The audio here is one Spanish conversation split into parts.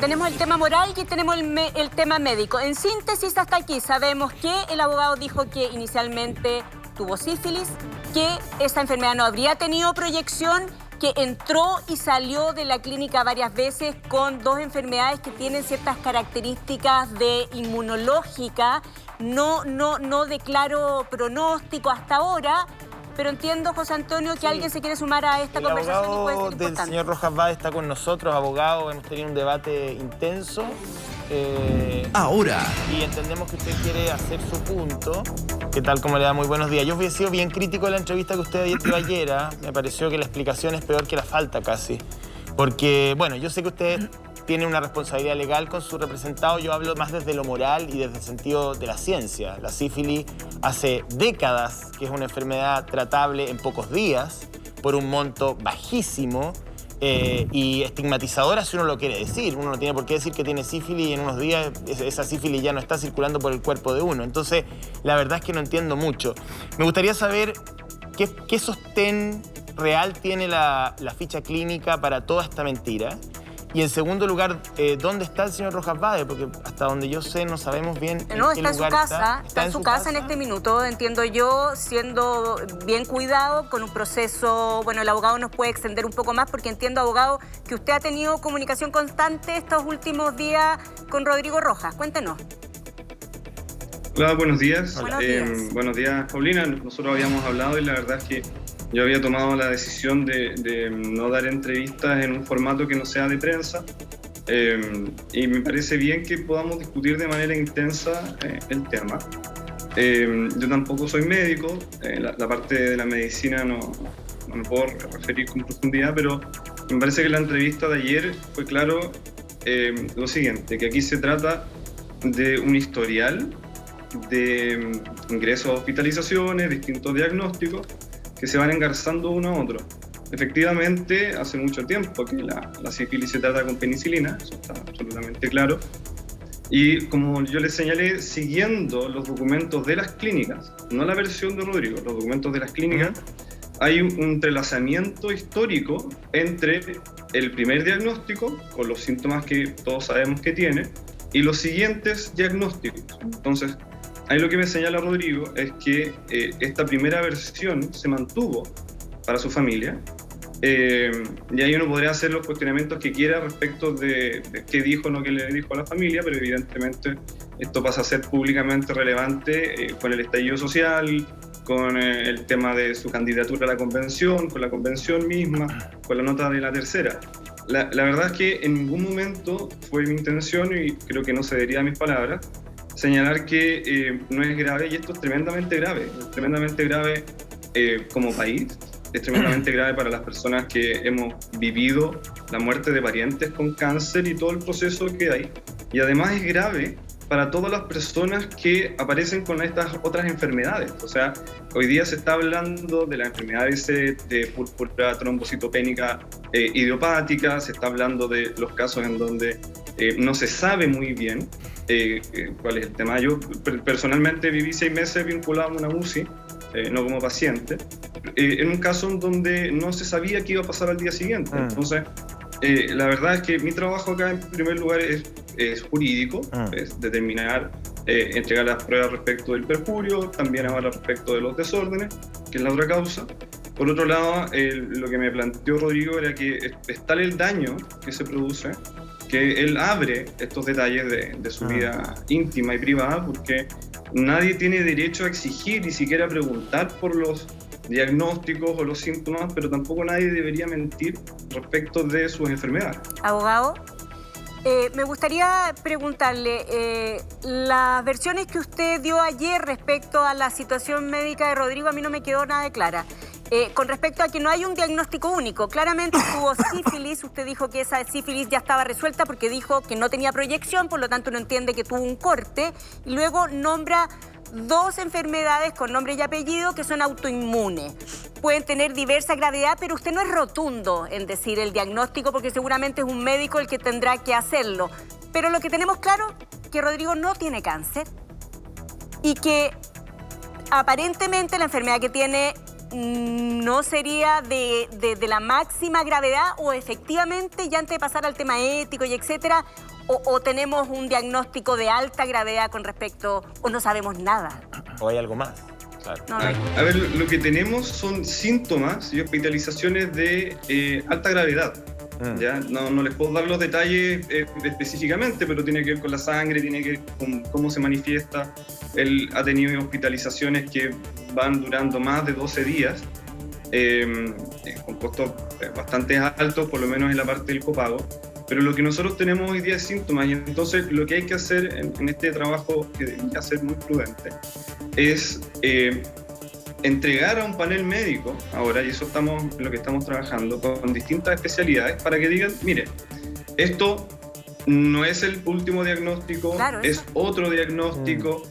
tenemos el tema moral y tenemos el tema médico. En síntesis, hasta aquí sabemos que el abogado dijo que inicialmente tuvo sífilis, que esta enfermedad no habría tenido proyección, que entró y salió de la clínica varias veces con dos enfermedades que tienen ciertas características de inmunológica. No declaro pronóstico hasta ahora, pero entiendo, José Antonio, que alguien se quiere sumar a esta conversación y puede ser importante. El abogado del señor Rojas Vade está con nosotros, abogado, hemos tenido un debate intenso. Ahora. Y entendemos que usted quiere hacer su punto. ¿Qué tal? ¿Cómo le da? Muy buenos días. Yo he sido bien crítico de la entrevista que usted dio ayer. Me pareció que la explicación es peor que la falta casi. Porque, bueno, yo sé que usted tiene una responsabilidad legal con su representado. Yo hablo más desde lo moral y desde el sentido de la ciencia. La sífilis hace décadas que es una enfermedad tratable en pocos días por un monto bajísimo. Y estigmatizadora si uno lo quiere decir. Uno no tiene por qué decir que tiene sífilis y en unos días esa sífilis ya no está circulando por el cuerpo de uno. Entonces, la verdad es que no entiendo mucho. Me gustaría saber qué sostén real tiene la ficha clínica para toda esta mentira. Y en segundo lugar, ¿dónde está el señor Rojas Vade? Porque hasta donde yo sé no sabemos bien en qué lugar está en su casa. Está en su casa en este minuto, entiendo yo, siendo bien cuidado con un proceso. Bueno, el abogado nos puede extender un poco más porque entiendo, abogado, que usted ha tenido comunicación constante estos últimos días con Rodrigo Rojas. Cuéntenos. Hola, buenos días. Buenos días. Buenos días, Paulina. Nosotros habíamos hablado y la verdad es que yo había tomado la decisión de no dar entrevistas en un formato que no sea de prensa y me parece bien que podamos discutir de manera intensa el tema. Yo tampoco soy médico, la parte de la medicina no me puedo referir con profundidad, pero me parece que la entrevista de ayer fue claro lo siguiente, que aquí se trata de un historial de ingresos a hospitalizaciones, distintos diagnósticos, que se van engarzando uno a otro. Efectivamente, hace mucho tiempo que la sífilis se trata con penicilina, eso está absolutamente claro. Y como yo les señalé, siguiendo los documentos de las clínicas, no la versión de Rodrigo, los documentos de las clínicas, hay un entrelazamiento histórico entre el primer diagnóstico, con los síntomas que todos sabemos que tiene, y los siguientes diagnósticos. Entonces, ahí lo que me señala Rodrigo es que esta primera versión se mantuvo para su familia y ahí uno podría hacer los cuestionamientos que quiera respecto de qué dijo o no que le dijo a la familia, pero evidentemente esto pasa a ser públicamente relevante con el estallido social, con el tema de su candidatura a la convención, con la convención misma, con la nota de la tercera. La verdad es que en ningún momento fue mi intención, y creo que no cedería a mis palabras, señalar que no es grave, y esto es tremendamente grave como país, es tremendamente grave para las personas que hemos vivido la muerte de parientes con cáncer y todo el proceso que hay, y además es grave para todas las personas que aparecen con estas otras enfermedades. O sea, hoy día se está hablando de las enfermedades de púrpura trombocitopénica idiopática, se está hablando de los casos en donde no se sabe muy bien cuál es el tema. Yo personalmente viví 6 meses vinculado a una UCI, no como paciente, en un caso en donde no se sabía qué iba a pasar al día siguiente. Entonces, la verdad es que mi trabajo acá en primer lugar es jurídico, es determinar, entregar las pruebas respecto del perjurio, también ahora respecto de los desórdenes, que es la otra causa. Por otro lado, lo que me planteó Rodrigo era que es tal el daño que se produce que él abre estos detalles de su vida íntima y privada, porque nadie tiene derecho a exigir ni siquiera preguntar por los diagnósticos o los síntomas, pero tampoco nadie debería mentir respecto de sus enfermedades. Abogado, me gustaría preguntarle, las versiones que usted dio ayer respecto a la situación médica de Rodrigo a mí no me quedó nada de clara. Con respecto a que no hay un diagnóstico único, claramente tuvo sífilis, usted dijo que esa sífilis ya estaba resuelta porque dijo que no tenía proyección, por lo tanto no entiende que tuvo un corte, y luego nombra 2 enfermedades con nombre y apellido que son autoinmunes. Pueden tener diversa gravedad, pero usted no es rotundo en decir el diagnóstico porque seguramente es un médico el que tendrá que hacerlo. Pero lo que tenemos claro es que Rodrigo no tiene cáncer y que aparentemente la enfermedad que tiene no sería de la máxima gravedad, o efectivamente, ya antes de pasar al tema ético y etcétera, o tenemos un diagnóstico de alta gravedad con respecto, o no sabemos nada? ¿O hay algo más? Claro. No, A ver, lo que tenemos son síntomas y hospitalizaciones de alta gravedad. ¿Ya? No les puedo dar los detalles específicamente, pero tiene que ver con la sangre, tiene que ver con cómo se manifiesta. Él ha tenido hospitalizaciones que van durando más de 12 días, con costos bastante altos, por lo menos en la parte del copago. Pero lo que nosotros tenemos hoy día es síntomas, y entonces lo que hay que hacer en este trabajo, que hay que hacer muy prudente, es entregar a un panel médico ahora, y eso es lo que estamos trabajando, con distintas especialidades, para que digan, mire, esto no es el último diagnóstico, claro, es otro diagnóstico,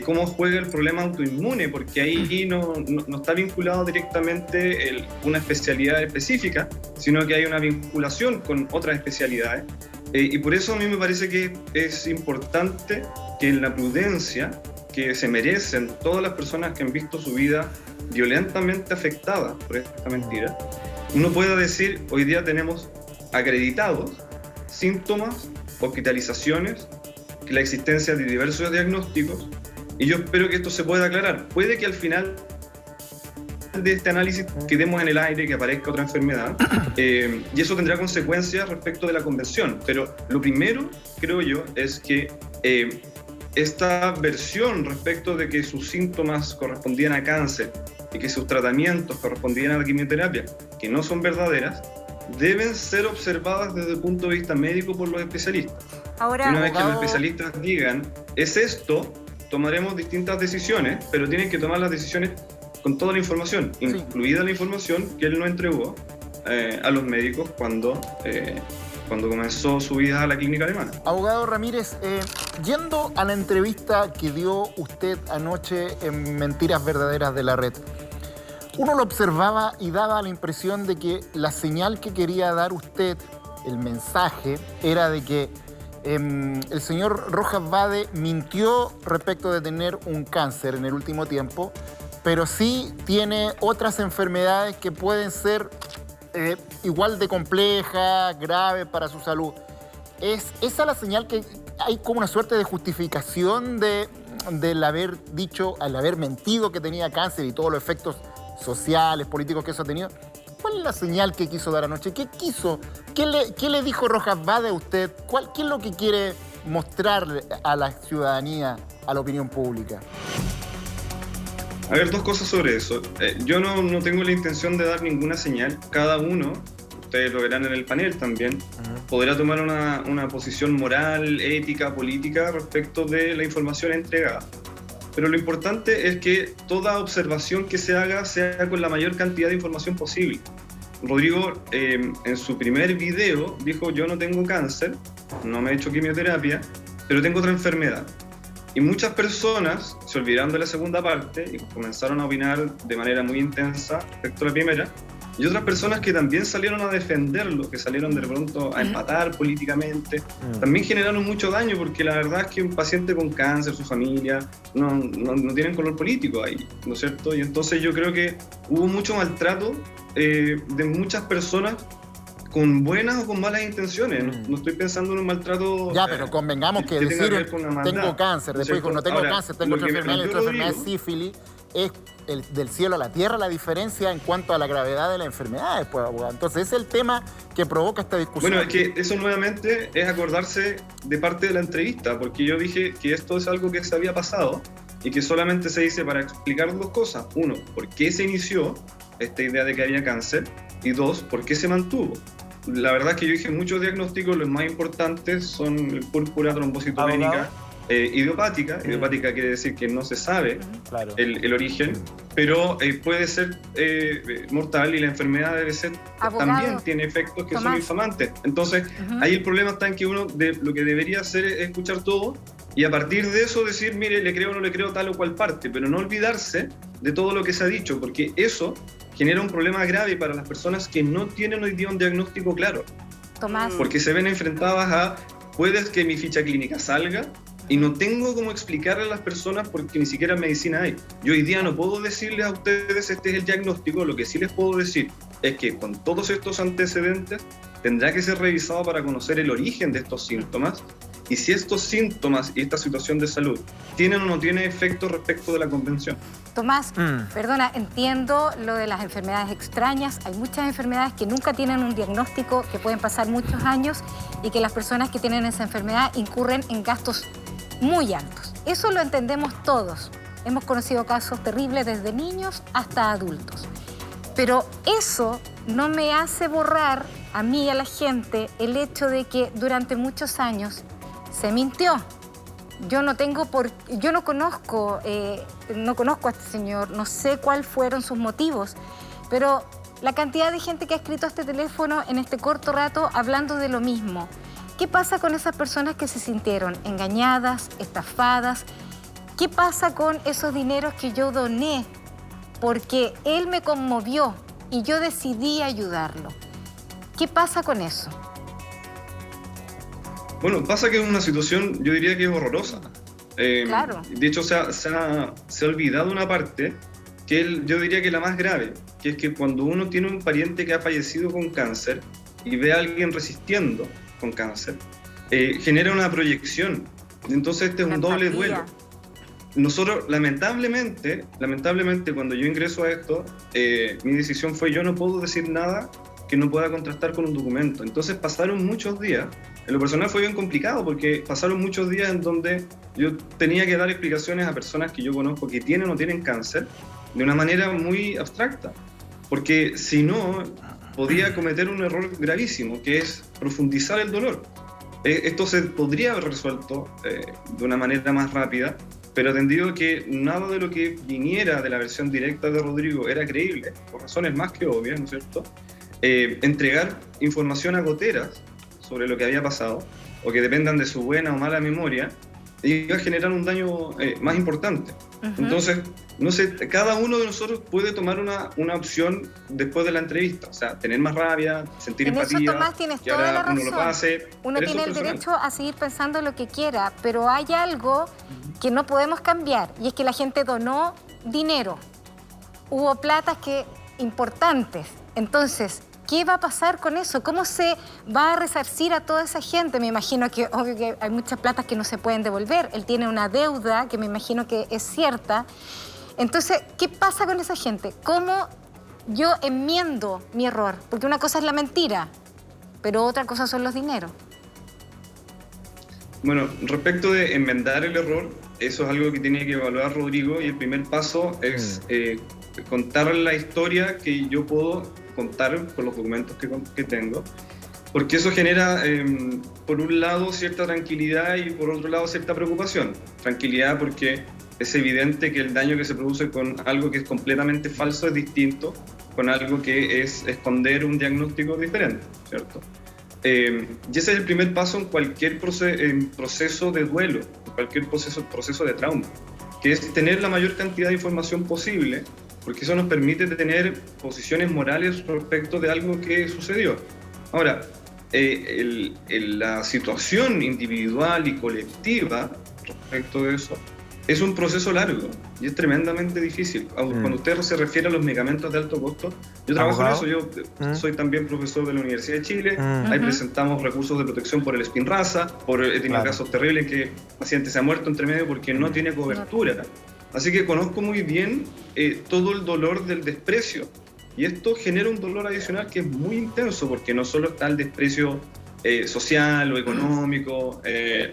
cómo juega el problema autoinmune, porque ahí no está vinculado directamente una especialidad específica, sino que hay una vinculación con otras especialidades. Y por eso a mí me parece que es importante que en la prudencia que se merecen todas las personas que han visto su vida violentamente afectada por esta mentira, uno pueda decir, hoy día tenemos acreditados síntomas, hospitalizaciones, la existencia de diversos diagnósticos, y yo espero que esto se pueda aclarar. Puede que al final de este análisis quedemos en el aire, que aparezca otra enfermedad, y eso tendrá consecuencias respecto de la convención, pero lo primero, creo yo, es que esta versión respecto de que sus síntomas correspondían a cáncer y que sus tratamientos correspondían a la quimioterapia, que no son verdaderas, deben ser observadas desde el punto de vista médico por los especialistas. Ahora, y una vez que los especialistas digan, es esto, tomaremos distintas decisiones, pero tienen que tomar las decisiones con toda la información, incluida la información que él no entregó a los médicos cuando comenzó su vida a la clínica alemana. Abogado Ramírez, yendo a la entrevista que dio usted anoche en Mentiras Verdaderas de la Red, uno lo observaba y daba la impresión de que la señal que quería dar usted, el mensaje, era de que el señor Rojas Bade mintió respecto de tener un cáncer en el último tiempo, pero sí tiene otras enfermedades que pueden ser igual de compleja, grave para su salud. ¿Es esa la señal que hay como una suerte de justificación del haber dicho, al haber mentido que tenía cáncer y todos los efectos sociales, políticos que eso ha tenido? ¿Cuál es la señal que quiso dar anoche? ¿Qué quiso? ¿Qué le dijo Rojas Bade a usted? ¿Qué es lo que quiere mostrarle a la ciudadanía, a la opinión pública? A ver, dos cosas sobre eso. Yo no tengo la intención de dar ninguna señal. Cada uno, ustedes lo verán en el panel también, podrá tomar una posición moral, ética, política respecto de la información entregada. Pero lo importante es que toda observación que se haga sea con la mayor cantidad de información posible. Rodrigo, en su primer video, dijo, yo no tengo cáncer, no me he hecho quimioterapia, pero tengo otra enfermedad. Y muchas personas se olvidaron de la segunda parte y comenzaron a opinar de manera muy intensa respecto a la primera. Y otras personas que también salieron a defenderlo, que salieron de pronto a empatar políticamente, también generaron mucho daño, porque la verdad es que un paciente con cáncer, su familia, no tienen color político ahí, ¿no es cierto? Y entonces yo creo que hubo mucho maltrato de muchas personas con buenas o con malas intenciones. No estoy pensando en un maltrato... Ya, pero convengamos que decir tengo cáncer, después dijo no tengo cáncer, tengo otra enfermedad, sífilis, es del cielo a la tierra la diferencia en cuanto a la gravedad de la enfermedad. Pues, entonces ese es el tema que provoca esta discusión. Bueno, es que eso nuevamente es acordarse de parte de la entrevista, porque yo dije que esto es algo que se había pasado y que solamente se dice para explicar dos cosas. Uno, por qué se inició esta idea de que había cáncer, y dos, por qué se mantuvo. La verdad es que yo dije muchos diagnósticos, los más importantes son el púrpura trombocitómica, idiopática. Idiopática quiere decir que no se sabe el origen, pero puede ser mortal, y la enfermedad debe ser, también tiene efectos que son infamantes. Entonces, ahí el problema está en que uno lo que debería hacer es escuchar todo y a partir de eso decir, mire, le creo o no le creo tal o cual parte, pero no olvidarse de todo lo que se ha dicho, porque eso genera un problema grave para las personas que no tienen hoy día un diagnóstico claro. Tomás. Porque se ven enfrentadas a, puedes que mi ficha clínica salga y no tengo cómo explicarle a las personas porque ni siquiera medicina hay. Yo hoy día no puedo decirles a ustedes este es el diagnóstico, lo que sí les puedo decir es que con todos estos antecedentes tendrá que ser revisado para conocer el origen de estos síntomas y si estos síntomas y esta situación de salud tienen o no tienen efecto respecto de la convención. Tomás, perdona, entiendo lo de las enfermedades extrañas. Hay muchas enfermedades que nunca tienen un diagnóstico, que pueden pasar muchos años y que las personas que tienen esa enfermedad incurren en gastos muy altos. Eso lo entendemos todos. Hemos conocido casos terribles desde niños hasta adultos. Pero eso no me hace borrar a mí y a la gente el hecho de que durante muchos años se mintió. Yo no conozco a este señor, no sé cuáles fueron sus motivos, pero la cantidad de gente que ha escrito a este teléfono en este corto rato hablando de lo mismo. ¿Qué pasa con esas personas que se sintieron engañadas, estafadas? ¿Qué pasa con esos dineros que yo doné porque él me conmovió y yo decidí ayudarlo? ¿Qué pasa con eso? Bueno, pasa que es una situación, yo diría que es horrorosa. Claro. De hecho, se ha olvidado una parte que yo diría que la más grave, que es que cuando uno tiene un pariente que ha fallecido con cáncer y ve a alguien resistiendo con cáncer, genera una proyección. Entonces este es un doble duelo. Nosotros, lamentablemente, cuando yo ingreso a esto, mi decisión fue: yo no puedo decir nada que no pueda contrastar con un documento. Entonces pasaron muchos días. En lo personal fue bien complicado porque pasaron muchos días en donde yo tenía que dar explicaciones a personas que yo conozco que tienen o no tienen cáncer de una manera muy abstracta, porque si no podía cometer un error gravísimo, que es profundizar el dolor. Esto se podría haber resuelto de una manera más rápida, pero atendido que nada de lo que viniera de la versión directa de Rodrigo era creíble, por razones más que obvias, ¿no es cierto? Entregar información a goteras sobre lo que había pasado, o que dependan de su buena o mala memoria, iba a generar un daño más importante. Entonces, no sé, cada uno de nosotros puede tomar una opción después de la entrevista, o sea, tener más rabia, sentir empatía. En eso, Tomás, tienes que toda la ahora razón. uno lo pase. Uno tiene el derecho a seguir pensando lo que quiera, pero hay algo que no podemos cambiar, y es que la gente donó dinero. Hubo platas importantes. Entonces, ¿qué va a pasar con eso? ¿Cómo se va a resarcir a toda esa gente? Me imagino que, obvio, que hay muchas platas que no se pueden devolver. Él tiene una deuda que me imagino que es cierta. Entonces, ¿qué pasa con esa gente? ¿Cómo yo enmiendo mi error? Porque una cosa es la mentira, pero otra cosa son los dineros. Bueno, respecto de enmendar el error, eso es algo que tiene que evaluar Rodrigo, y el primer paso es contar la historia que yo puedo contar con los documentos que tengo, porque eso genera, por un lado, cierta tranquilidad y por otro lado, cierta preocupación. Tranquilidad porque es evidente que el daño que se produce con algo que es completamente falso es distinto con algo que es esconder un diagnóstico diferente, ¿cierto? Y ese es el primer paso en cualquier proceso de duelo, en cualquier proceso de trauma, que es tener la mayor cantidad de información posible, porque eso nos permite tener posiciones morales respecto de algo que sucedió. Ahora, la situación individual y colectiva respecto de eso es un proceso largo y es tremendamente difícil. Cuando usted se refiere a los medicamentos de alto costo, yo trabajo en eso. Yo soy también profesor de la Universidad de Chile. Ahí presentamos recursos de protección por el Spinraza, he tenido casos terribles en que el paciente se ha muerto entre medio porque no tiene cobertura. Así que conozco muy bien todo el dolor del desprecio. Y esto genera un dolor adicional que es muy intenso, porque no solo está el desprecio social o económico,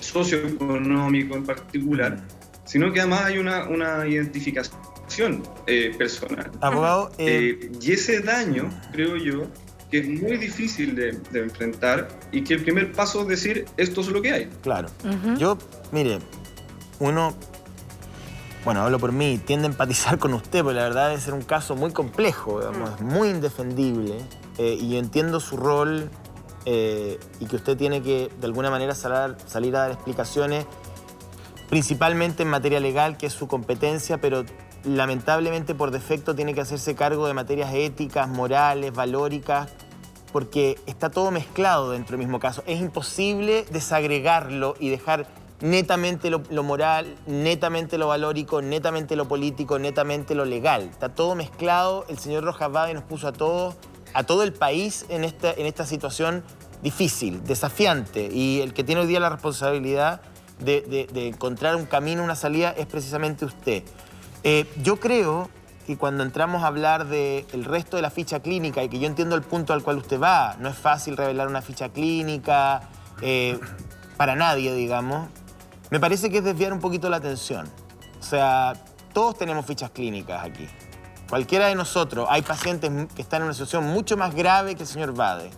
socioeconómico en particular, sino que además hay una identificación personal. Abogado, y ese daño, creo yo, que es muy difícil de enfrentar, y que el primer paso es decir, esto es lo que hay. Claro. Yo, mire, hablo por mí, tiende a empatizar con usted, porque la verdad debe ser un caso muy complejo, digamos, muy indefendible, y yo entiendo su rol y que usted tiene que, de alguna manera, salir a dar explicaciones, principalmente en materia legal, que es su competencia, pero lamentablemente por defecto tiene que hacerse cargo de materias éticas, morales, valóricas, porque está todo mezclado dentro del mismo caso. Es imposible desagregarlo y dejar netamente lo moral, netamente lo valórico, netamente lo político, netamente lo legal. Está todo mezclado. El señor Rojas Bade nos puso a todos a todo el país en esta situación difícil, desafiante, y el que tiene hoy día la responsabilidad de encontrar un camino, una salida, es precisamente usted. Yo creo que cuando entramos a hablar del resto de la ficha clínica, y que yo entiendo el punto al cual usted va, no es fácil revelar una ficha clínica para nadie, digamos, me parece que es desviar un poquito la atención. O sea, todos tenemos fichas clínicas aquí. Cualquiera de nosotros. Hay pacientes que están en una situación mucho más grave que el señor Bade.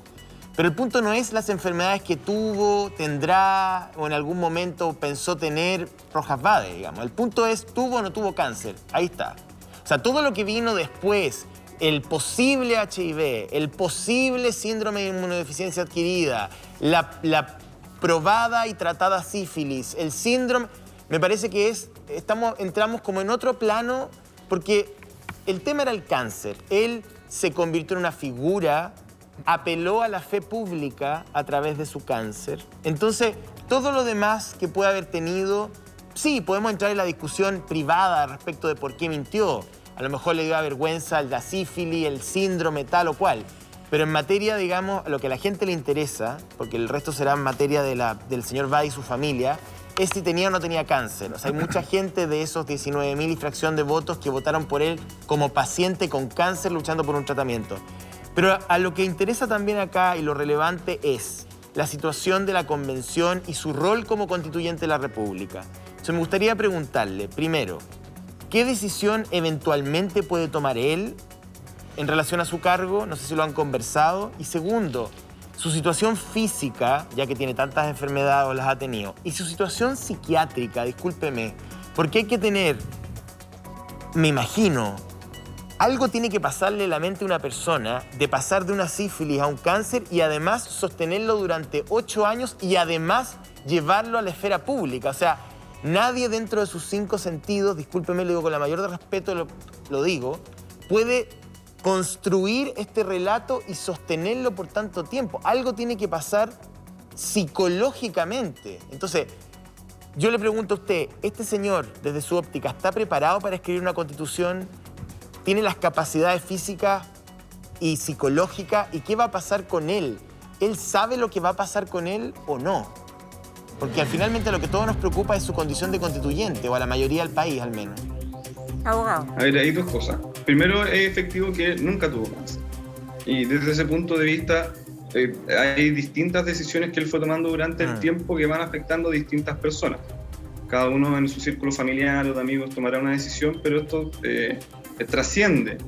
Pero el punto no es las enfermedades que tuvo, tendrá o en algún momento pensó tener Rojas Bade, digamos. El punto es, ¿tuvo o no tuvo cáncer? Ahí está. O sea, todo lo que vino después, el posible HIV, el posible síndrome de inmunodeficiencia adquirida, la probada y tratada sífilis, el síndrome... Me parece que entramos como en otro plano, porque el tema era el cáncer. Él se convirtió en una figura, apeló a la fe pública a través de su cáncer. Entonces, todo lo demás que puede haber tenido, sí, podemos entrar en la discusión privada respecto de por qué mintió. A lo mejor le dio vergüenza la sífilis, el síndrome tal o cual. Pero en materia, digamos, lo que a la gente le interesa, porque el resto será en materia del señor Bade y su familia, es si tenía o no tenía cáncer. O sea, hay mucha gente de esos 19.000 y fracción de votos que votaron por él como paciente con cáncer luchando por un tratamiento. Pero a lo que interesa también acá y lo relevante es la situación de la convención y su rol como constituyente de la República. Entonces me gustaría preguntarle, primero, ¿qué decisión eventualmente puede tomar él en relación a su cargo? No sé si lo han conversado. Y segundo, su situación física, ya que tiene tantas enfermedades o las ha tenido, y su situación psiquiátrica, discúlpeme, porque hay que tener, me imagino, algo tiene que pasarle en la mente a una persona de pasar de una sífilis a un cáncer y además sostenerlo durante 8 años y además llevarlo a la esfera pública. O sea, nadie dentro de sus 5 sentidos, discúlpeme, lo digo con la mayor de respeto, lo digo, puede construir este relato y sostenerlo por tanto tiempo. Algo tiene que pasar psicológicamente. Entonces, yo le pregunto a usted, ¿este señor, desde su óptica, está preparado para escribir una constitución? ¿Tiene las capacidades físicas y psicológicas? ¿Y qué va a pasar con él? ¿Él sabe lo que va a pasar con él o no? Porque finalmente lo que todos nos preocupa es su condición de constituyente, o a la mayoría del país al menos. Abogado. A ver, hay 2 cosas. Primero, es efectivo que nunca tuvo cáncer. Y desde ese punto de vista, hay distintas decisiones que él fue tomando durante el tiempo que van afectando a distintas personas. Cada uno en su círculo familiar o de amigos tomará una decisión, pero esto trasciende.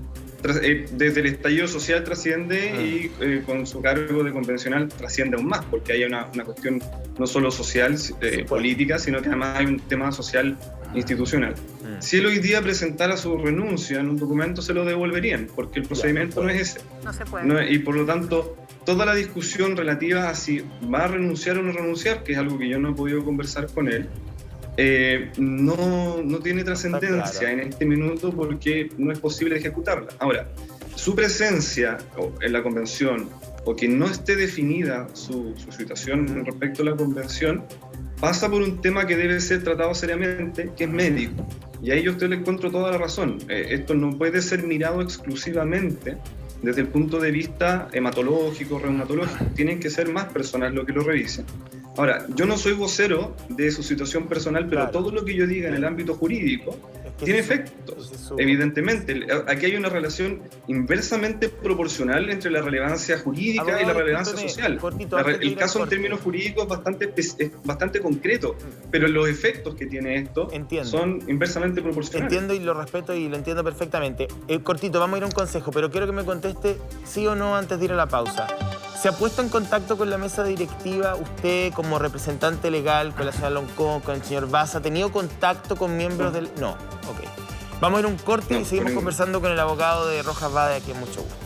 Desde el estallido social trasciende y con su cargo de convencional trasciende aún más, porque hay una cuestión no solo social, política, sino que además hay un tema social institucional. Si él hoy día presentara su renuncia en un documento, se lo devolverían, porque el procedimiento no es ese. No se puede. Y por lo tanto, toda la discusión relativa a si va a renunciar o no renunciar, que es algo que yo no he podido conversar con él, no tiene trascendencia en este minuto porque no es posible ejecutarla. Ahora, su presencia en la convención o que no esté definida su situación respecto a la convención pasa por un tema que debe ser tratado seriamente, que es médico. Y ahí yo a usted le encuentro toda la razón. Esto no puede ser mirado exclusivamente desde el punto de vista hematológico, reumatológico. Tienen que ser más personas lo que lo revisen. Ahora, yo no soy vocero de su situación personal, pero todo lo que yo diga en el ámbito jurídico tiene efectos, evidentemente. Aquí hay una relación inversamente proporcional entre la relevancia jurídica y la relevancia social. El caso en términos jurídicos es bastante concreto, pero los efectos que tiene esto son inversamente proporcionales. Entiendo y lo respeto y lo entiendo perfectamente. Cortito, vamos a ir a un consejo, pero quiero que me conteste sí o no antes de ir a la pausa. ¿Se ha puesto en contacto con la mesa directiva usted como representante legal, con la señora Loncón, con el señor Baza? ¿Ha tenido contacto con miembros del...? No, ok. Vamos a ir a un corte y seguimos conversando con el abogado de Rojas Bade, aquí en mucho gusto.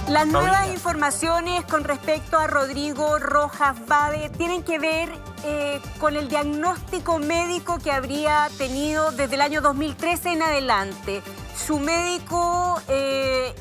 Las nuevas informaciones con respecto a Rodrigo Rojas Bade tienen que ver con el diagnóstico médico que habría tenido desde el año 2013 en adelante. Su médico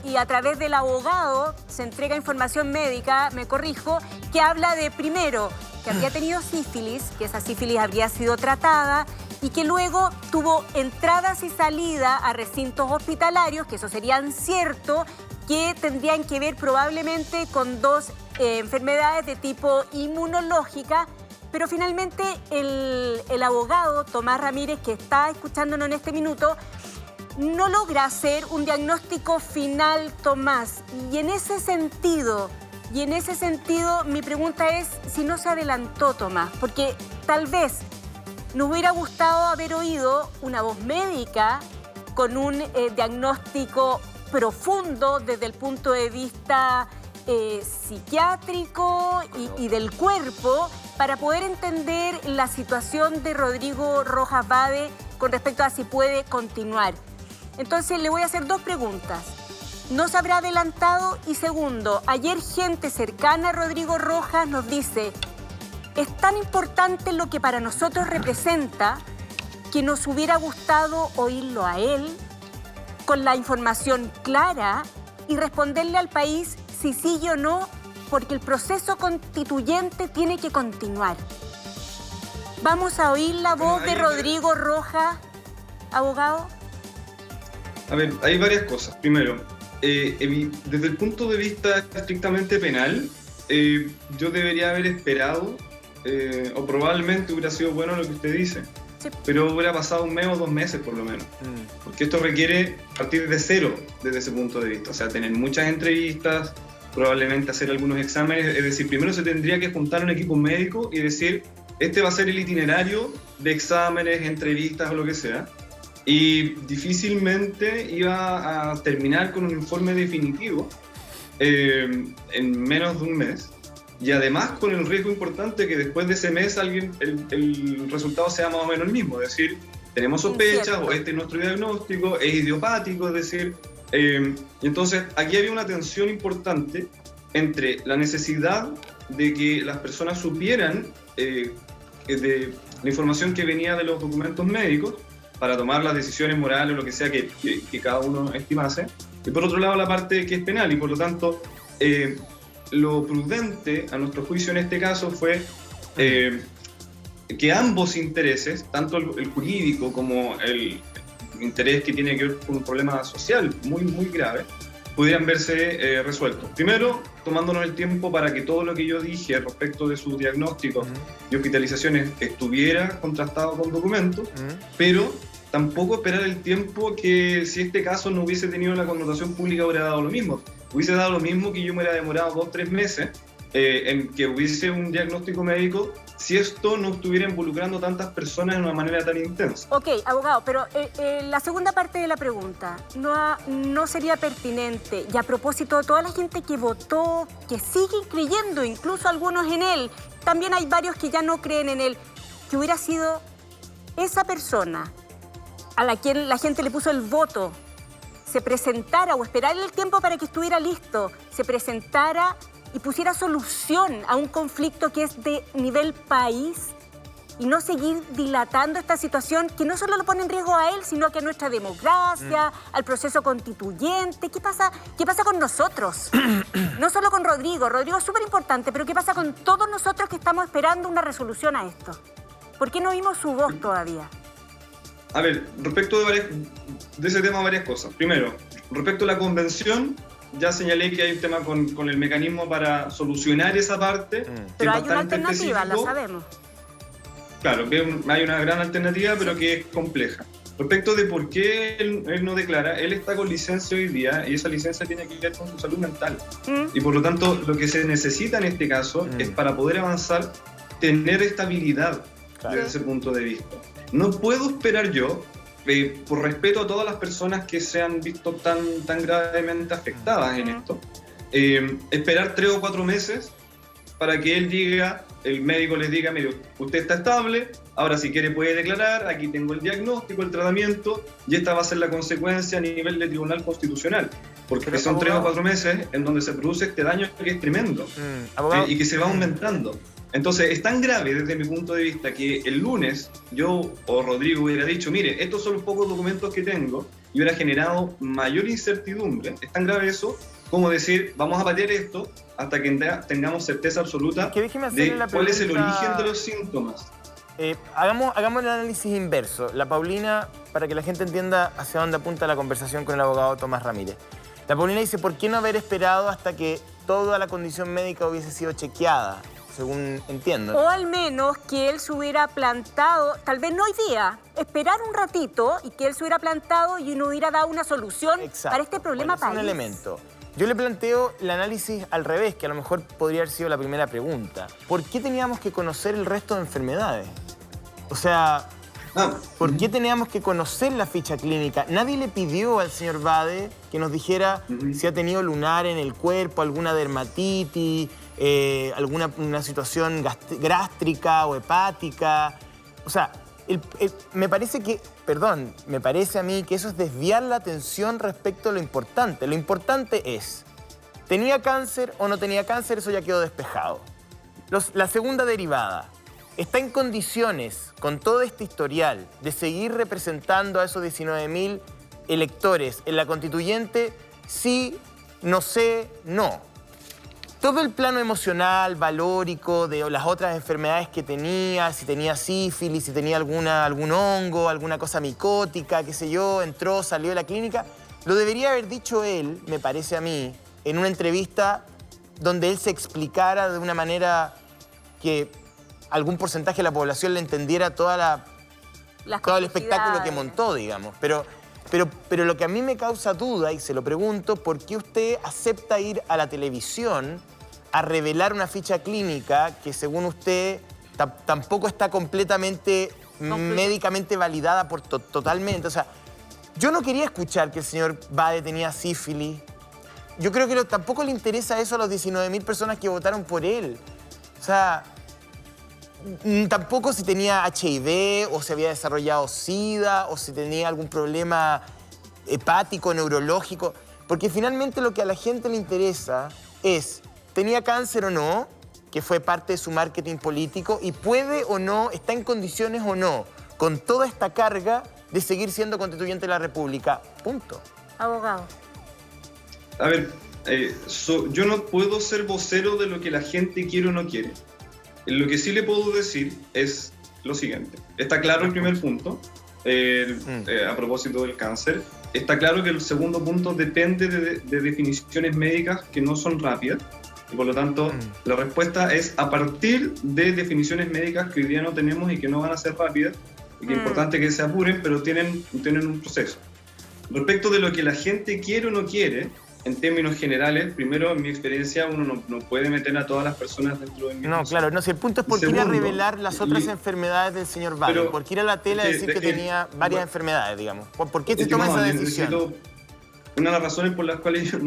y a través del abogado se entrega información médica, me corrijo, que habla de primero que habría tenido sífilis, que esa sífilis habría sido tratada y que luego tuvo entradas y salidas a recintos hospitalarios, que eso serían cierto, que tendrían que ver probablemente con dos enfermedades de tipo inmunológica, pero finalmente el abogado Tomás Ramírez, que está escuchándonos en este minuto, no logra hacer un diagnóstico final, Tomás. Y en ese sentido, mi pregunta es si no se adelantó, Tomás, porque tal vez nos hubiera gustado haber oído una voz médica con un diagnóstico profundo desde el punto de vista psiquiátrico y del cuerpo, para poder entender la situación de Rodrigo Rojas Bade con respecto a si puede continuar. Entonces le voy a hacer dos preguntas. ¿No se habrá adelantado? Y segundo, ayer gente cercana a Rodrigo Rojas nos dice: es tan importante lo que para nosotros representa que nos hubiera gustado oírlo a él con la información clara y responderle al país si sí o no, porque el proceso constituyente tiene que continuar. ¿Vamos a oír la voz de Rodrigo Rojas, abogado? A ver, hay varias cosas. Primero, desde el punto de vista estrictamente penal, yo debería haber esperado, o probablemente hubiera sido bueno lo que usted dice, sí, pero hubiera pasado 1 mes o 2 meses por lo menos, porque esto requiere partir de cero desde ese punto de vista, o sea, tener muchas entrevistas, probablemente hacer algunos exámenes, es decir, primero se tendría que juntar un equipo médico y decir, este va a ser el itinerario de exámenes, entrevistas o lo que sea, y difícilmente iba a terminar con un informe definitivo en menos de 1 mes, y además con el riesgo importante que después de ese mes el resultado sea más o menos el mismo, es decir, tenemos sospechas o este es nuestro diagnóstico, es idiopático, es decir, y entonces aquí había una tensión importante entre la necesidad de que las personas supieran de la información que venía de los documentos médicos para tomar las decisiones morales o lo que sea que cada uno estimase, y por otro lado la parte que es penal, y por lo tanto lo prudente a nuestro juicio en este caso fue que ambos intereses, tanto el jurídico como el interés que tiene que ver con un problema social muy, muy grave, pudieran verse resueltos. Primero, tomándonos el tiempo para que todo lo que yo dije respecto de sus diagnósticos y hospitalizaciones estuviera contrastado con documentos, pero tampoco esperar el tiempo que si este caso no hubiese tenido la connotación pública hubiera dado lo mismo. Hubiese dado lo mismo que yo me hubiera demorado 2 o 3 meses en que hubiese un diagnóstico médico si esto no estuviera involucrando tantas personas de una manera tan intensa. Ok, abogado, pero la segunda parte de la pregunta, ¿no sería pertinente, y a propósito de toda la gente que votó, que sigue creyendo, incluso algunos en él, también hay varios que ya no creen en él, que hubiera sido esa persona a la quien la gente le puso el voto, se presentara o esperar el tiempo para que estuviera listo, se presentara y pusiera solución a un conflicto que es de nivel país y no seguir dilatando esta situación que no solo lo pone en riesgo a él, sino que a nuestra democracia, al proceso constituyente? ¿Qué pasa con nosotros? No solo con Rodrigo. Rodrigo es súper importante, pero ¿qué pasa con todos nosotros que estamos esperando una resolución a esto? ¿Por qué no vimos su voz todavía? A ver, respecto de ese tema, varias cosas. Primero, respecto a la convención, ya señalé que hay un tema con el mecanismo para solucionar esa parte. Pero hay una alternativa, la sabemos. Claro, que hay una gran alternativa, pero que es compleja. Respecto de por qué él no declara, él está con licencia hoy día y esa licencia tiene que ver con su salud mental. Y por lo tanto, lo que se necesita en este caso es para poder avanzar, tener estabilidad desde ese punto de vista. No puedo esperar yo, por respeto a todas las personas que se han visto tan gravemente afectadas en esto, esperar 3 o 4 meses para que él diga, el médico les diga, mire, usted está estable, ahora si quiere puede declarar, aquí tengo el diagnóstico, el tratamiento, y esta va a ser la consecuencia a nivel de Tribunal Constitucional, porque son 3 o 4 meses en donde se produce este daño que es tremendo, y que se va aumentando. Entonces, es tan grave desde mi punto de vista que el lunes yo o Rodrigo hubiera dicho, mire, estos son los pocos documentos que tengo, y hubiera generado mayor incertidumbre. Es tan grave eso como decir, vamos a patear esto hasta que tengamos certeza absoluta de cuál es el origen de los síntomas. hagamos el análisis inverso. La Paulina, para que la gente entienda hacia dónde apunta la conversación con el abogado Tomás Ramírez. La Paulina dice, ¿por qué no haber esperado hasta que toda la condición médica hubiese sido chequeada? Según entiendo. O al menos que él se hubiera plantado, tal vez no hoy día, esperar un ratito y que él se hubiera plantado y no hubiera dado una solución para este problema país. Es un elemento. Yo le planteo el análisis al revés, que a lo mejor podría haber sido la primera pregunta. ¿Por qué teníamos que conocer el resto de enfermedades? O sea, ¿por qué teníamos que conocer la ficha clínica? Nadie le pidió al señor Bade que nos dijera si ha tenido lunar en el cuerpo, alguna dermatitis, una situación gástrica o hepática. O sea, me parece a mí que eso es desviar la atención respecto a lo importante. Lo importante es, ¿tenía cáncer o no tenía cáncer? Eso ya quedó despejado. La segunda derivada, ¿está en condiciones, con todo este historial, de seguir representando a esos 19.000 electores en la constituyente? Sí, no sé, no. Todo el plano emocional, valórico, de las otras enfermedades que tenía, si tenía sífilis, si tenía algún hongo, alguna cosa micótica, qué sé yo, entró, salió de la clínica, lo debería haber dicho él, me parece a mí, en una entrevista donde él se explicara de una manera que algún porcentaje de la población le entendiera todo el espectáculo que montó, digamos. Pero lo que a mí me causa duda, y se lo pregunto, ¿por qué usted acepta ir a la televisión a revelar una ficha clínica que, según usted, tampoco está completamente médicamente validada totalmente? O sea, yo no quería escuchar que el señor Bade tenía sífilis. Yo creo que tampoco le interesa eso a los 19.000 personas que votaron por él. O sea, tampoco si tenía HIV o si había desarrollado SIDA o si tenía algún problema hepático, neurológico. Porque finalmente lo que a la gente le interesa es, ¿tenía cáncer o no? Que fue parte de su marketing político, y puede o no, está en condiciones o no, con toda esta carga, de seguir siendo constituyente de la República. Punto. Abogado. A ver, yo no puedo ser vocero de lo que la gente quiere o no quiere. Lo que sí le puedo decir es lo siguiente. Está claro el primer punto, a propósito del cáncer. Está claro que el segundo punto depende de definiciones médicas que no son rápidas. Y por lo tanto, la respuesta es a partir de definiciones médicas que hoy día no tenemos y que no van a ser rápidas. Y que es importante que se apuren, pero tienen un proceso. Respecto de lo que la gente quiere o no quiere, en términos generales, primero, en mi experiencia, uno no puede meter a todas las personas dentro de mi No, claro, no, si el punto es por qué ir a revelar las otras enfermedades del señor Bade, por qué ir a la tele a decir que tenía varias enfermedades, digamos. ¿Por qué se toma esa decisión? Una de las razones por las cuales yo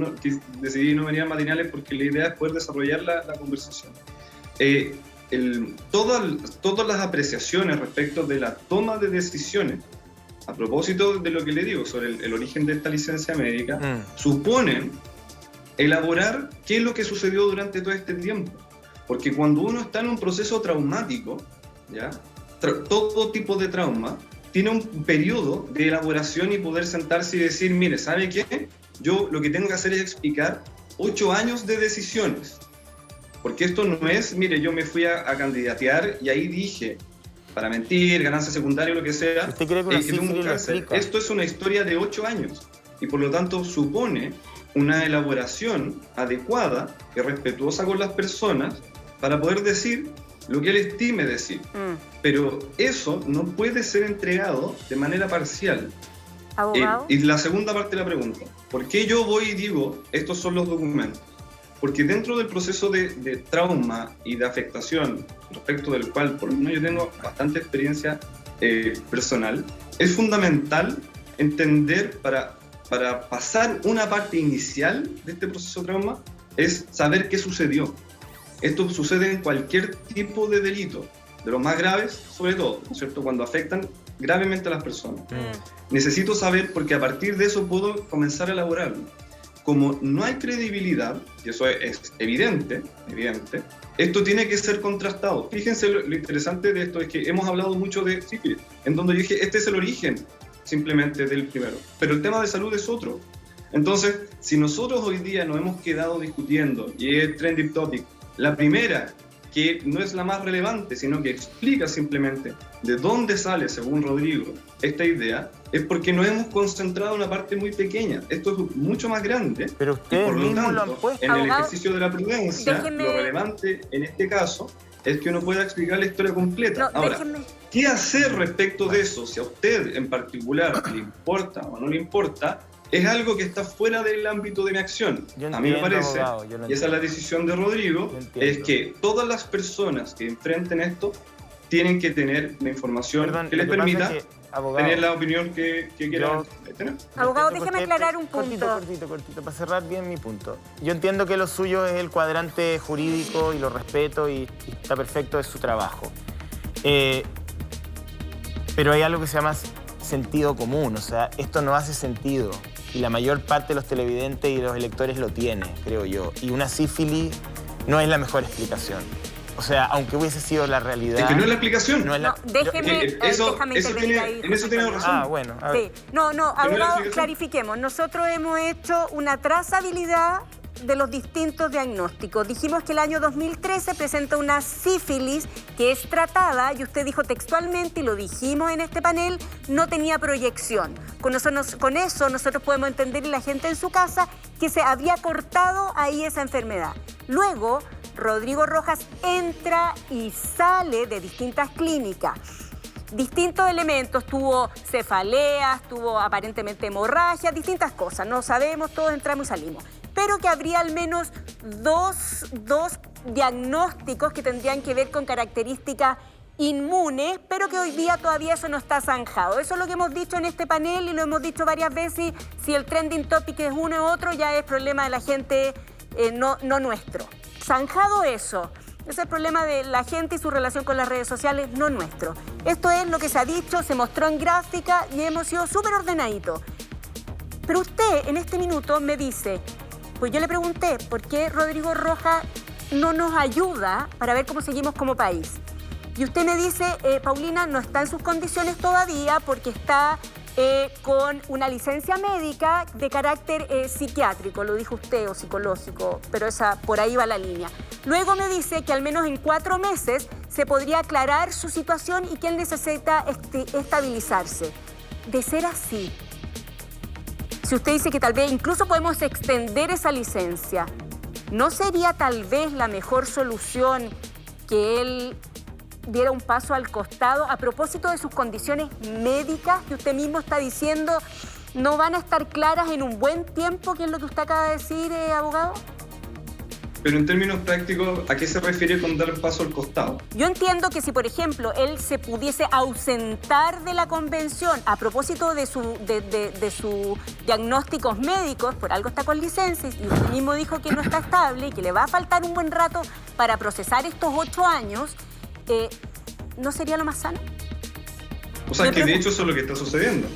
decidí no venir a matinales, porque la idea es poder desarrollar la conversación. Todas las apreciaciones respecto de la toma de decisiones, a propósito de lo que le digo sobre el origen de esta licencia médica, suponen elaborar qué es lo que sucedió durante todo este tiempo. Porque cuando uno está en un proceso traumático, ¿ya? Todo tipo de trauma tiene un periodo de elaboración y poder sentarse y decir, mire, ¿sabe qué? Yo lo que tengo que hacer es explicar 8 años de decisiones. Porque esto no es, mire, yo me fui a candidatear y ahí dije, para mentir, ganancia secundaria, lo que sea. ¿Usted cree que esto es una historia de 8 años y por lo tanto supone una elaboración adecuada y respetuosa con las personas para poder decir lo que él estime decir. Pero eso no puede ser entregado de manera parcial. ¿Abogado? Y la segunda parte de la pregunta, ¿por qué yo voy y digo estos son los documentos? Porque dentro del proceso de trauma y de afectación, respecto del cual por lo menos yo tengo bastante experiencia personal, es fundamental entender para pasar una parte inicial de este proceso de trauma, es saber qué sucedió. Esto sucede en cualquier tipo de delito, de los más graves sobre todo, ¿no es cierto?, cuando afectan gravemente a las personas. Necesito saber, porque a partir de eso puedo comenzar a elaborarlo. Como no hay credibilidad, y eso es evidente, esto tiene que ser contrastado. Fíjense, lo interesante de esto es que hemos hablado mucho de sífilis, en donde yo dije, este es el origen simplemente del primero, pero el tema de salud es otro. Entonces, si nosotros hoy día nos hemos quedado discutiendo, y es trending topic, la primera que no es la más relevante, sino que explica simplemente de dónde sale, según Rodrigo, esta idea, es porque nos hemos concentrado en una parte muy pequeña. Esto es mucho más grande. Pero ustedes y por lo mismos tanto, lo han puesto. en el Abogado, ejercicio de la prudencia, lo relevante en este caso es que uno pueda explicar la historia completa. No, ahora, ¿qué hacer respecto de eso? Si a usted en particular le importa o no le importa, es algo que está fuera del ámbito de mi acción. Yo A mí me parece, abogado, y esa es la decisión de Rodrigo, es que todas las personas que enfrenten esto tienen que tener la información que les permita tener la opinión que quieran tener. Abogado, déjeme aclarar un punto. Cortito, para cerrar bien mi punto. Yo entiendo que lo suyo es el cuadrante jurídico y lo respeto y está perfecto, es su trabajo. Pero hay algo que se llama sentido común, o sea, esto no hace sentido. Y la mayor parte de los televidentes y los electores lo tiene, creo yo. Y una sífilis no es la mejor explicación. O sea, aunque hubiese sido la realidad... Es que no es la explicación. No es la... No, déjeme intervenir ahí. En eso tiene razón. Bueno. A ver. Sí. No, abogado, clarifiquemos. Nosotros hemos hecho una trazabilidad de los distintos diagnósticos. Dijimos que el año 2013 presenta una sífilis que es tratada, y usted dijo textualmente, y lo dijimos en este panel, no tenía proyección. Con eso nosotros podemos entender, y la gente en su casa, que se había cortado ahí esa enfermedad. Luego, Rodrigo Rojas entra y sale de distintas clínicas. Distintos elementos, tuvo cefaleas, tuvo aparentemente hemorragias, distintas cosas, no sabemos, todos entramos y salimos. Pero que habría al menos dos diagnósticos que tendrían que ver con características inmunes, pero que hoy día todavía eso no está zanjado. Eso es lo que hemos dicho en este panel y lo hemos dicho varias veces. Si el trending topic es uno u otro, ya es problema de la gente, no nuestro. Zanjado eso. Ese es el problema de la gente y su relación con las redes sociales, no nuestro. Esto es lo que se ha dicho, se mostró en gráfica y hemos sido súper ordenaditos. Pero usted en este minuto me dice, pues yo le pregunté, ¿por qué Rodrigo Rojas no nos ayuda para ver cómo seguimos como país? Y usted me dice, Paulina, no está en sus condiciones todavía porque está con una licencia médica de carácter psiquiátrico, lo dijo usted, o psicológico, pero por ahí va la línea. Luego me dice que al menos en 4 meses se podría aclarar su situación y que él necesita estabilizarse. De ser así, si usted dice que tal vez incluso podemos extender esa licencia, ¿no sería tal vez la mejor solución que él diera un paso al costado a propósito de sus condiciones médicas que usted mismo está diciendo no van a estar claras en un buen tiempo, que es lo que usted acaba de decir, abogado? Pero en términos prácticos, ¿a qué se refiere con dar un paso al costado? Yo entiendo que si, por ejemplo, él se pudiese ausentar de la convención a propósito de sus diagnósticos médicos, por algo está con licencia, y usted mismo dijo que no está estable y que le va a faltar un buen rato para procesar estos 8 años, ¿no sería lo más sano? O sea, que de hecho eso es lo que está sucediendo.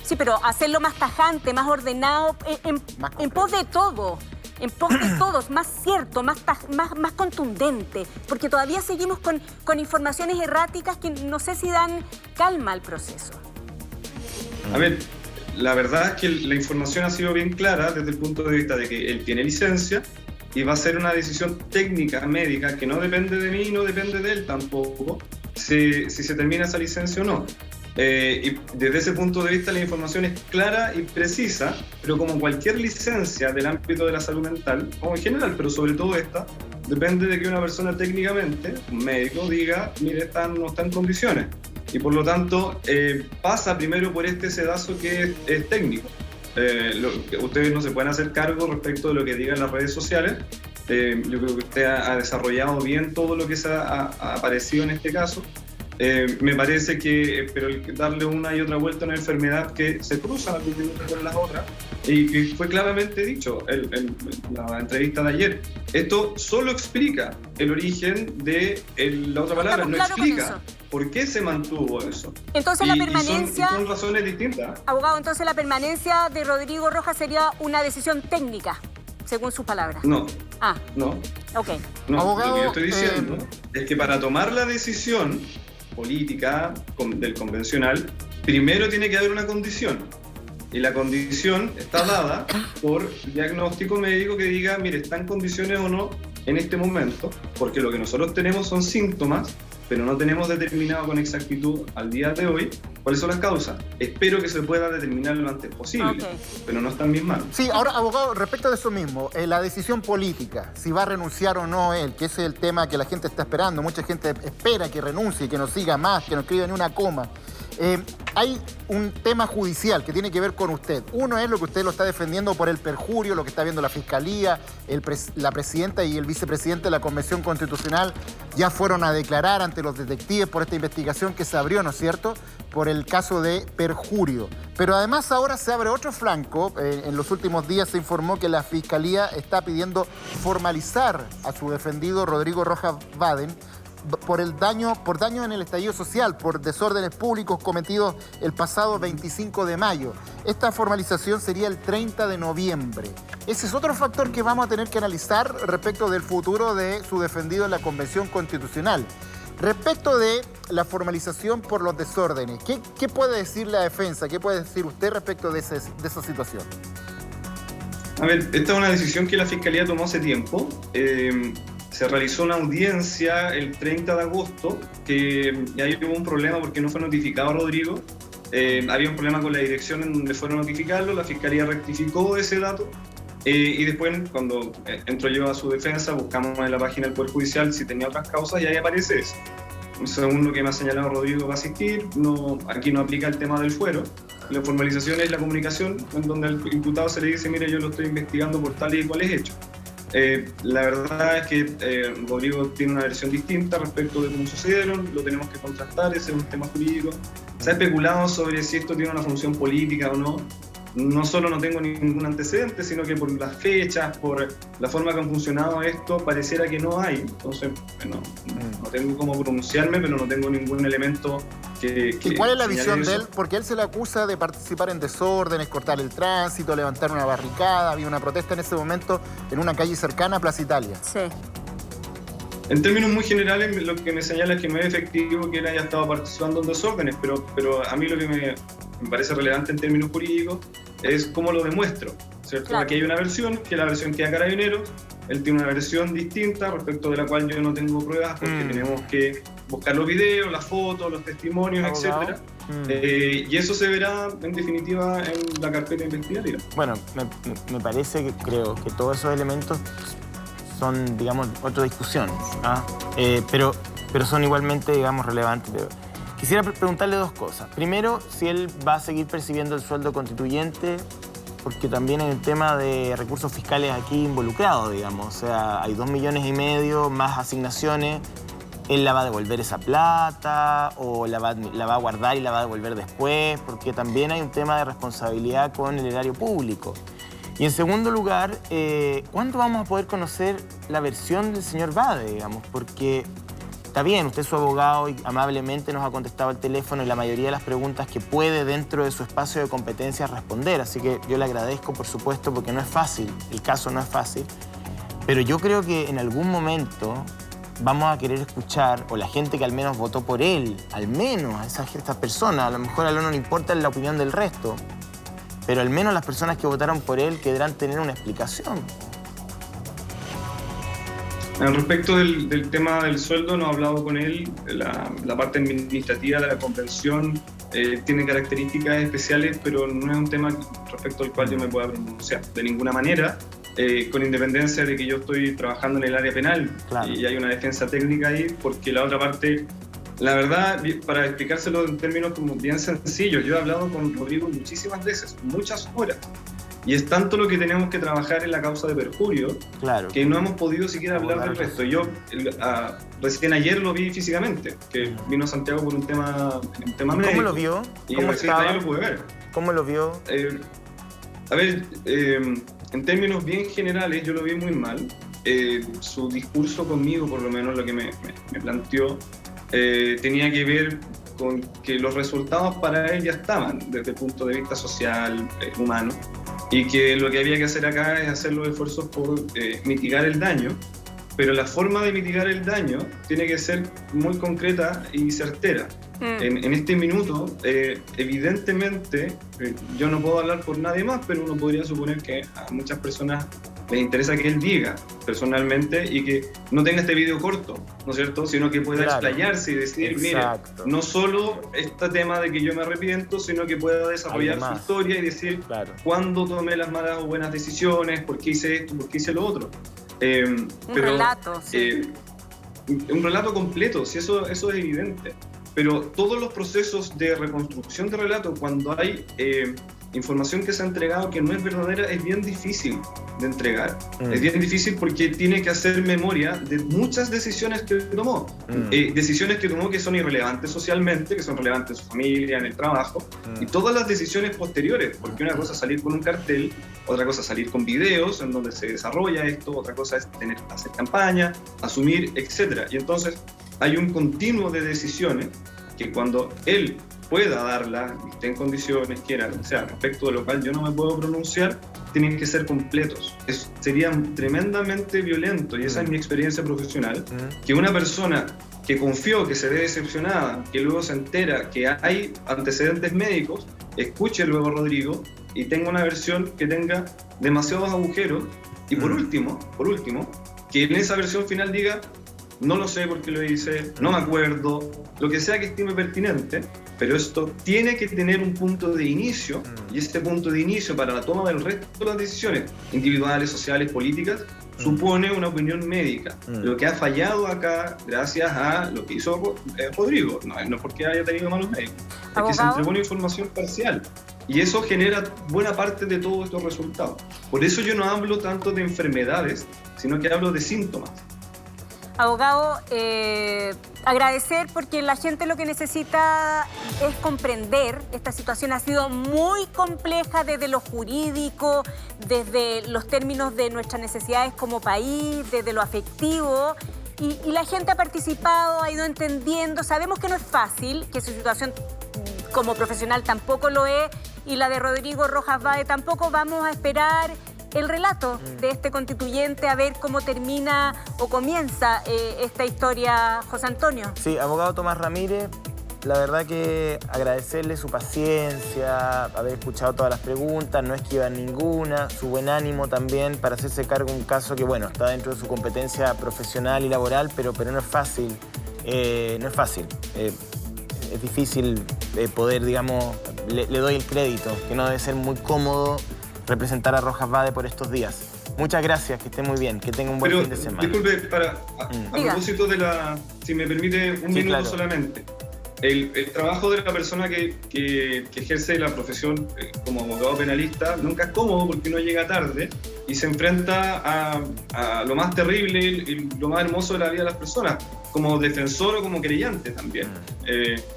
Sí, pero hacerlo más tajante, más ordenado, en pos de todo. En pos de todos, más cierto, más contundente, porque todavía seguimos con informaciones erráticas que no sé si dan calma al proceso. A ver, la verdad es que la información ha sido bien clara desde el punto de vista de que él tiene licencia y va a ser una decisión técnica, médica, que no depende de mí, no depende de él tampoco, si se termina esa licencia o no. Y desde ese punto de vista la información es clara y precisa, pero como cualquier licencia del ámbito de la salud mental, como en general, pero sobre todo esta, depende de que una persona técnicamente, un médico, diga, mire, no está en condiciones. Y por lo tanto pasa primero por este sedazo que es técnico. Ustedes no se pueden hacer cargo respecto de lo que digan las redes sociales. Yo creo que usted ha desarrollado bien todo lo que se ha aparecido en este caso. Me parece que pero darle una y otra vuelta a una enfermedad que se cruza con las otras y que fue claramente dicho en la entrevista de ayer. Esto solo explica el origen de la otra palabra, no explica por qué se mantuvo eso. Entonces la permanencia... Son razones distintas. Abogado, entonces la permanencia de Rodrigo Rojas sería una decisión técnica, según sus palabras. No. No. Ok. No, abogado, lo que yo estoy diciendo es que para tomar la decisión política del convencional, primero tiene que haber una condición. Y la condición está dada por diagnóstico médico que diga, mire, ¿está en condiciones o no en este momento, porque lo que nosotros tenemos son síntomas, pero no tenemos determinado con exactitud al día de hoy cuáles son las causas. Espero que se pueda determinar lo antes posible, pero no está en mis manos. Sí, ahora, abogado, respecto de eso mismo, la decisión política, si va a renunciar o no él, que ese es el tema que la gente está esperando. Mucha gente espera que renuncie, que no siga más, que no escriba ni una coma. Hay un tema judicial que tiene que ver con usted. Uno es lo que usted lo está defendiendo por el perjurio, lo que está viendo la Fiscalía, la presidenta y el vicepresidente de la Convención Constitucional ya fueron a declarar ante los detectives por esta investigación que se abrió, ¿no es cierto?, por el caso de perjurio. Pero además ahora se abre otro flanco. En los últimos días se informó que la Fiscalía está pidiendo formalizar a su defendido Rodrigo Rojas Baden por daño en el estallido social, por desórdenes públicos cometidos el pasado 25 de mayo. Esta formalización sería el 30 de noviembre. Ese es otro factor que vamos a tener que analizar respecto del futuro de su defendido en la Convención Constitucional. Respecto de la formalización por los desórdenes, ¿qué puede decir la defensa? ¿Qué puede decir usted respecto de esa situación? A ver, esta es una decisión que la Fiscalía tomó hace tiempo. Se realizó una audiencia el 30 de agosto, que ahí hubo un problema porque no fue notificado a Rodrigo. Había un problema con la dirección en donde fueron a notificarlo, la Fiscalía rectificó ese dato y después, cuando entró yo a su defensa, buscamos en la página del Poder Judicial si tenía otras causas y ahí aparece eso. Según lo que me ha señalado Rodrigo, va a asistir. Aquí no aplica el tema del fuero. La formalización es la comunicación en donde al imputado se le dice: mire, yo lo estoy investigando por tales y cuales hechos. La verdad es que Rodrigo tiene una versión distinta respecto de cómo sucedieron, lo tenemos que contrastar, ese es un tema jurídico. Se ha especulado sobre si esto tiene una función política o no. No solo no tengo ningún antecedente, sino que por las fechas, por la forma que han funcionado esto, pareciera que no hay. Entonces, bueno, no tengo cómo pronunciarme, pero no tengo ningún elemento que ¿Y cuál es la señale visión eso. de él? Porque él se le acusa de participar en desórdenes, cortar el tránsito, levantar una barricada. Había una protesta en ese momento en una calle cercana a Plaza Italia. Sí. En términos muy generales, lo que me señala es que no es efectivo que él haya estado participando en desórdenes, pero a mí lo que me parece relevante en términos jurídicos es cómo lo demuestro, ¿cierto? Claro. Aquí hay una versión, que es la versión que da Carabineros. Él tiene una versión distinta respecto de la cual yo no tengo pruebas porque tenemos que buscar los videos, las fotos, los testimonios, Abogado. etc. Y eso se verá en definitiva en la carpeta investigativa. Bueno, me parece que creo que todos esos elementos son, digamos, otra discusión, ¿ah? Pero son igualmente, digamos, relevantes. Quisiera preguntarle dos cosas. Primero, si él va a seguir percibiendo el sueldo constituyente, porque también hay un tema de recursos fiscales aquí involucrados, digamos. O sea, hay 2,5 millones más asignaciones. ¿Él la va a devolver esa plata o la va a guardar y la va a devolver después? Porque también hay un tema de responsabilidad con el erario público. Y en segundo lugar, ¿cuándo vamos a poder conocer la versión del señor Bade, digamos? Porque está bien, usted es su abogado y amablemente nos ha contestado al teléfono y la mayoría de las preguntas que puede dentro de su espacio de competencia responder. Así que yo le agradezco, por supuesto, porque no es fácil, el caso no es fácil. Pero yo creo que en algún momento vamos a querer escuchar, o la gente que al menos votó por él, al menos a estas personas, a lo mejor a él no le importa la opinión del resto, pero al menos las personas que votaron por él querrán tener una explicación. Respecto del tema del sueldo, no he hablado con él. La parte administrativa de la convención tiene características especiales, pero no es un tema respecto al cual yo me pueda pronunciar de ninguna manera, con independencia de que yo estoy trabajando en el área penal. Claro. Y hay una defensa técnica ahí, porque la otra parte, la verdad, para explicárselo en términos como bien sencillos, yo he hablado con Rodrigo muchísimas veces, muchas horas. Y es tanto lo que tenemos que trabajar en la causa de perjurio, claro, que no hemos podido siquiera hablar del resto. Yo recién ayer lo vi físicamente, que vino a Santiago por un tema médico. ¿Cómo lo vio? ¿Cómo estaba? Ayer lo pude ver. ¿Cómo lo vio? En términos bien generales, yo lo vi muy mal. Su discurso conmigo, por lo menos lo que me planteó, tenía que ver con que los resultados para él ya estaban desde el punto de vista social, humano, y que lo que había que hacer acá es hacer los esfuerzos por mitigar el daño, pero la forma de mitigar el daño tiene que ser muy concreta y certera. En este minuto, evidentemente, yo no puedo hablar por nadie más, pero uno podría suponer que a muchas personas les interesa que él diga personalmente y que no tenga este video corto, ¿no es cierto? Sino que pueda explayarse y decir, Exacto. mire, no solo este tema de que yo me arrepiento, sino que pueda desarrollar su historia y decir cuándo tomé las malas o buenas decisiones, por qué hice esto, por qué hice lo otro. Un relato, sí. Un relato completo, si eso es evidente. Pero todos los procesos de reconstrucción de relato, cuando hay información que se ha entregado que no es verdadera, es bien difícil de entregar. Es bien difícil porque tiene que hacer memoria de muchas decisiones que tomó. Decisiones que tomó que son irrelevantes socialmente, que son relevantes en su familia, en el trabajo, y todas las decisiones posteriores, porque una cosa es salir con un cartel, otra cosa es salir con videos en donde se desarrolla esto, otra cosa es hacer campaña, asumir, etc. Y entonces hay un continuo de decisiones que cuando él pueda darla, esté en condiciones, quiera, o sea, respecto de lo cual yo no me puedo pronunciar, tienen que ser completos. Sería tremendamente violento, y esa es mi experiencia profesional, que una persona que confió, que se ve decepcionada, que luego se entera que hay antecedentes médicos, escuche luego a Rodrigo y tenga una versión que tenga demasiados agujeros, y por último, que en esa versión final diga, no lo sé por qué lo hice, no me acuerdo, lo que sea que estime pertinente, pero esto tiene que tener un punto de inicio, y este punto de inicio para la toma del resto de las decisiones individuales, sociales, políticas, supone una opinión médica. Lo que ha fallado acá, gracias a lo que hizo Rodrigo, no es porque haya tenido malos médicos, es que se entregó una información parcial. Y eso genera buena parte de todos estos resultados. Por eso yo no hablo tanto de enfermedades, sino que hablo de síntomas. Abogado, agradecer porque la gente lo que necesita es comprender. Esta situación ha sido muy compleja desde lo jurídico, desde los términos de nuestras necesidades como país, desde lo afectivo. Y la gente ha participado, ha ido entendiendo. Sabemos que no es fácil, que su situación como profesional tampoco lo es, y la de Rodrigo Rojas Bade tampoco. Vamos a esperar el relato de este constituyente, a ver cómo termina o comienza esta historia, José Antonio. Sí, abogado Tomás Ramírez, la verdad que agradecerle su paciencia, haber escuchado todas las preguntas, no esquivar ninguna, su buen ánimo también para hacerse cargo de un caso que, bueno, está dentro de su competencia profesional y laboral, pero no es fácil, es difícil poder, digamos, le doy el crédito, que no debe ser muy cómodo representar a Rojas Bade por estos días. Muchas gracias, que esté muy bien, que tenga un buen fin de semana. Disculpe, a propósito de si me permite un minuto solamente. El trabajo de la persona que ejerce la profesión como abogado penalista nunca es cómodo porque uno llega tarde y se enfrenta a lo más terrible y lo más hermoso de la vida de las personas, como defensor o como creyente también.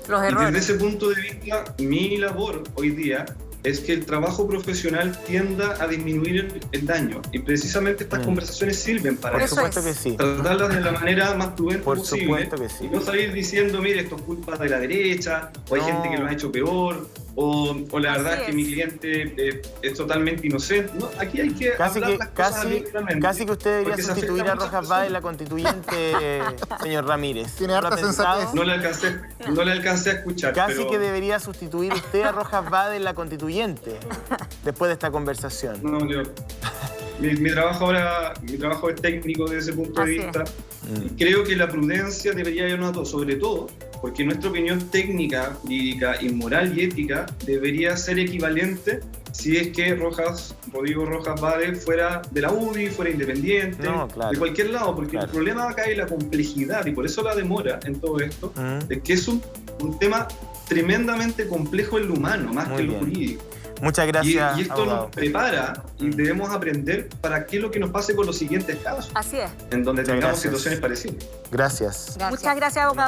Los errores. Y desde ese punto de vista, mi labor hoy día es que el trabajo profesional tienda a disminuir el daño. Y precisamente estas conversaciones sirven para eso. Por supuesto que sí. Tratarlas de la manera más prudente Por posible. supuesto que sí. Y no salir diciendo, mire, esto es culpa de la derecha, o hay gente que lo ha hecho peor, o la verdad es que mi cliente es totalmente inocente. No, aquí hay que hablar las cosas abiertamente. Casi que usted debería sustituir a Rojas Bade en la constituyente, señor Ramírez. Tiene harta sensatez. No le alcancé a escuchar. Casi que debería sustituir usted a Rojas Bade en la constituyente después de esta conversación. No, mi trabajo ahora, es técnico desde ese punto de vista. Y creo que la prudencia debería ir sobre todo, porque nuestra opinión técnica, jurídica, moral y ética debería ser equivalente si es que Rodrigo Rojas Bade fuera de la UDI, fuera independiente, de cualquier lado, porque el problema acá es la complejidad, y por eso la demora en todo esto, es que es un tema tremendamente complejo en lo humano, más que en lo jurídico. Muchas gracias, y esto abogado. nos prepara y debemos aprender para qué es lo que nos pase con los siguientes casos. Así es. En donde tengamos situaciones parecidas. Gracias. Muchas gracias, abogado.